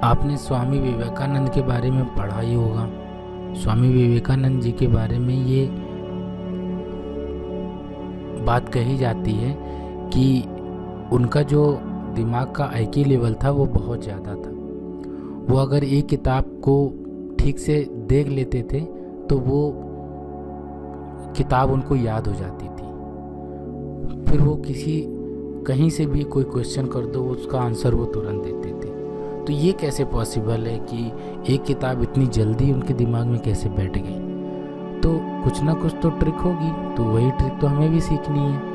आपने स्वामी विवेकानंद के बारे में पढ़ा ही होगा। स्वामी विवेकानंद जी के बारे में ये बात कही जाती है कि उनका जो दिमाग का आईक्यू लेवल था वो बहुत ज़्यादा था। वो अगर एक किताब को ठीक से देख लेते थे तो वो किताब उनको याद हो जाती थी। फिर वो कहीं से भी कोई क्वेश्चन कर दो उसका आंसर वो तुरंत देते थे। तो ये कैसे पॉसिबल है कि एक किताब इतनी जल्दी उनके दिमाग में कैसे बैठ गई? तो कुछ ना कुछ तो ट्रिक होगी, तो वही ट्रिक तो हमें भी सीखनी है।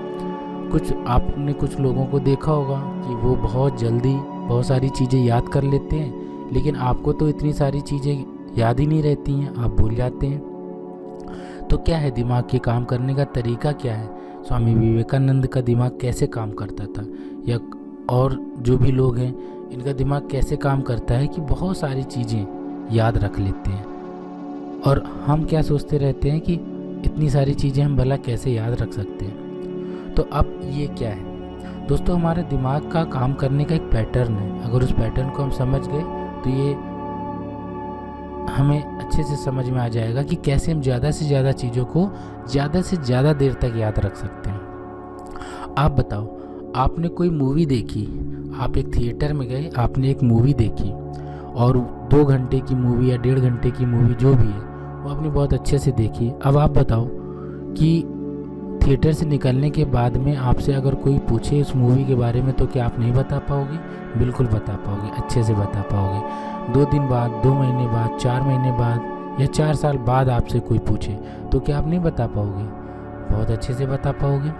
आपने कुछ लोगों को देखा होगा कि वो बहुत जल्दी बहुत सारी चीज़ें याद कर लेते हैं, लेकिन आपको तो इतनी सारी चीज़ें याद ही नहीं रहती हैं, आप भूल जाते हैं। तो क्या है दिमाग के काम करने का तरीका क्या है? स्वामी विवेकानंद का दिमाग कैसे काम करता था, या और जो भी लोग हैं इनका दिमाग कैसे काम करता है कि बहुत सारी चीज़ें याद रख लेते हैं। और हम क्या सोचते रहते हैं कि इतनी सारी चीज़ें हम भला कैसे याद रख सकते हैं। तो अब ये क्या है दोस्तों, हमारे दिमाग का काम करने का एक पैटर्न है। अगर उस पैटर्न को हम समझ गए तो ये हमें अच्छे से समझ में आ जाएगा कि कैसे हम ज़्यादा से ज़्यादा चीज़ों को ज़्यादा से ज़्यादा देर तक याद रख सकते हैं। आप बताओ, आपने कोई मूवी देखी, आप एक थिएटर में गए, आपने एक मूवी देखी और 2 घंटे की मूवी या 1.5 घंटे की मूवी जो भी है वो आपने बहुत अच्छे से देखी। अब आप बताओ कि थिएटर से निकलने के बाद में आपसे अगर कोई पूछे उस मूवी के बारे में तो क्या आप नहीं बता पाओगे? बिल्कुल बता पाओगे, अच्छे से बता पाओगे। 2 दिन बाद, 2 महीने बाद, 4 महीने बाद या 4 साल बाद आपसे कोई पूछे तो क्या आप नहीं बता पाओगे? बहुत अच्छे से बता पाओगे।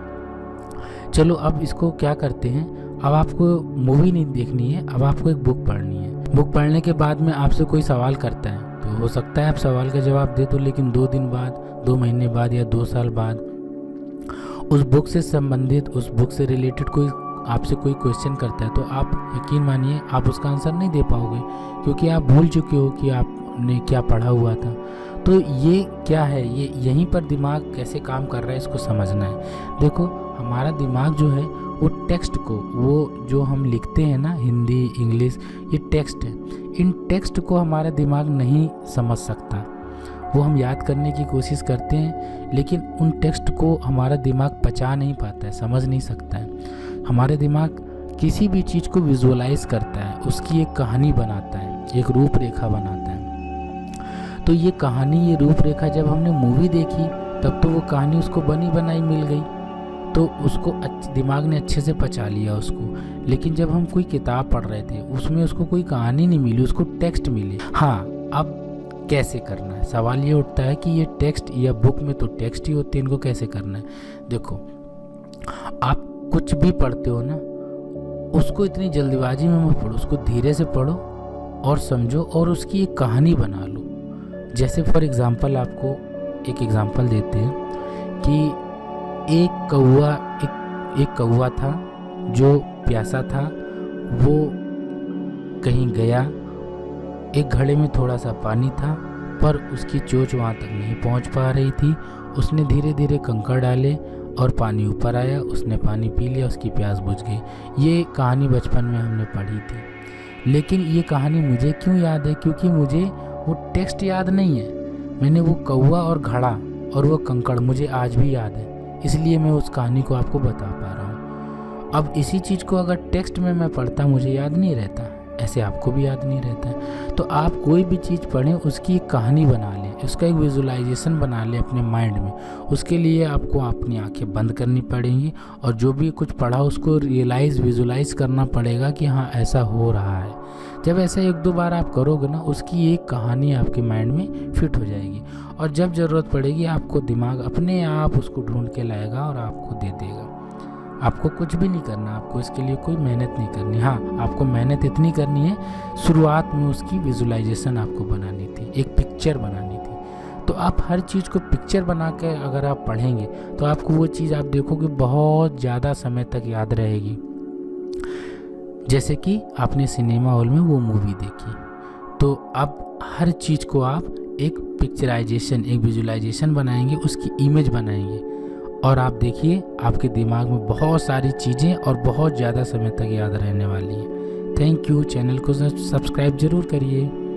चलो अब इसको क्या करते हैं, अब आपको मूवी नहीं देखनी है, अब आपको एक बुक पढ़नी है। बुक पढ़ने के बाद में आपसे कोई सवाल करता है तो हो सकता है आप सवाल का जवाब दे दो, लेकिन 2 दिन बाद, 2 महीने बाद या 2 साल बाद उस बुक से संबंधित, उस बुक से रिलेटेड कोई आपसे कोई क्वेश्चन करता है तो आप यकीन मानिए आप उसका आंसर नहीं दे पाओगे, क्योंकि आप भूल चुके हो कि आपने क्या पढ़ा हुआ था। तो ये क्या है, ये यहीं पर दिमाग कैसे काम कर रहा है इसको समझना है। देखो, हमारा दिमाग जो है वो टेक्स्ट को, वो जो हम लिखते हैं ना, हिंदी, इंग्लिश, ये टेक्स्ट है। इन टेक्स्ट को हमारा दिमाग नहीं समझ सकता। वो हम याद करने की कोशिश करते हैं, लेकिन उन टेक्स्ट को हमारा दिमाग पचा नहीं पाता है, समझ नहीं सकता है। हमारे दिमाग किसी भी चीज़ को विजुअलाइज करता है, उसकी एक कहानी बनाता है, एक रूपरेखा बनाता है। तो ये कहानी, ये रूपरेखा जब हमने मूवी देखी तब तो वो कहानी उसको बनी बनाई मिल गई, तो उसको दिमाग ने अच्छे से पचा लिया उसको। लेकिन जब हम कोई किताब पढ़ रहे थे उसमें उसको कोई कहानी नहीं मिली, उसको टेक्स्ट मिली। हाँ, अब कैसे करना है, सवाल ये उठता है कि ये टेक्स्ट या बुक में तो टेक्स्ट ही होते हैं, इनको कैसे करना है? देखो, आप कुछ भी पढ़ते हो ना, उसको इतनी जल्दबाजी में मत पढ़ो, उसको धीरे से पढ़ो और समझो और उसकी एक कहानी बना लो। जैसे फॉर एग्ज़ाम्पल आपको एक एग्ज़ाम्पल देते हैं कि एक कौवा था जो प्यासा था। वो कहीं गया, एक घड़े में थोड़ा सा पानी था पर उसकी चोंच वहाँ तक नहीं पहुँच पा रही थी। उसने धीरे धीरे कंकड़ डाले और पानी ऊपर आया, उसने पानी पी लिया, उसकी प्यास बुझ गई। ये कहानी बचपन में हमने पढ़ी थी, लेकिन ये कहानी मुझे क्यों याद है? क्योंकि मुझे वो टेक्स्ट याद नहीं है। मैंने वो कौवा और घड़ा और वो कंकड़ मुझे आज भी याद है, इसलिए मैं उस कहानी को आपको बता पा रहा हूँ। अब इसी चीज़ को अगर टेक्स्ट में मैं पढ़ता मुझे याद नहीं रहता, ऐसे आपको भी याद नहीं रहता है। तो आप कोई भी चीज़ पढ़ें, उसकी एक कहानी बना लें, उसका एक विजुलाइजेशन बना लें अपने माइंड में। उसके लिए आपको अपनी आंखें बंद करनी पड़ेंगी और जो भी कुछ पढ़ा उसको विजुलाइज करना पड़ेगा कि हाँ ऐसा हो रहा है। जब ऐसा 1-2 बार आप करोगे ना, उसकी एक कहानी आपके माइंड में फिट हो जाएगी और जब ज़रूरत पड़ेगी आपको दिमाग अपने आप उसको ढूंढ के लाएगा और आपको दे देगा। आपको कुछ भी नहीं करना, आपको इसके लिए कोई मेहनत नहीं करनी। हाँ, आपको मेहनत इतनी करनी है, शुरुआत में उसकी विजुलाइजेशन आपको बनानी थी, एक पिक्चर बनानी थी। तो आप हर चीज़ को पिक्चर बना के अगर आप पढ़ेंगे तो आपको वो चीज़ आप देखोगे बहुत ज़्यादा समय तक याद रहेगी। जैसे कि आपने सिनेमा हॉल में वो मूवी देखी, तो अब हर चीज़ को आप एक पिक्चराइजेशन, एक विजुलाइजेशन बनाएंगे, उसकी इमेज बनाएंगे और आप देखिए आपके दिमाग में बहुत सारी चीज़ें और बहुत ज़्यादा समय तक याद रहने वाली हैं। Thank you. चैनल को सब्सक्राइब ज़रूर करिए।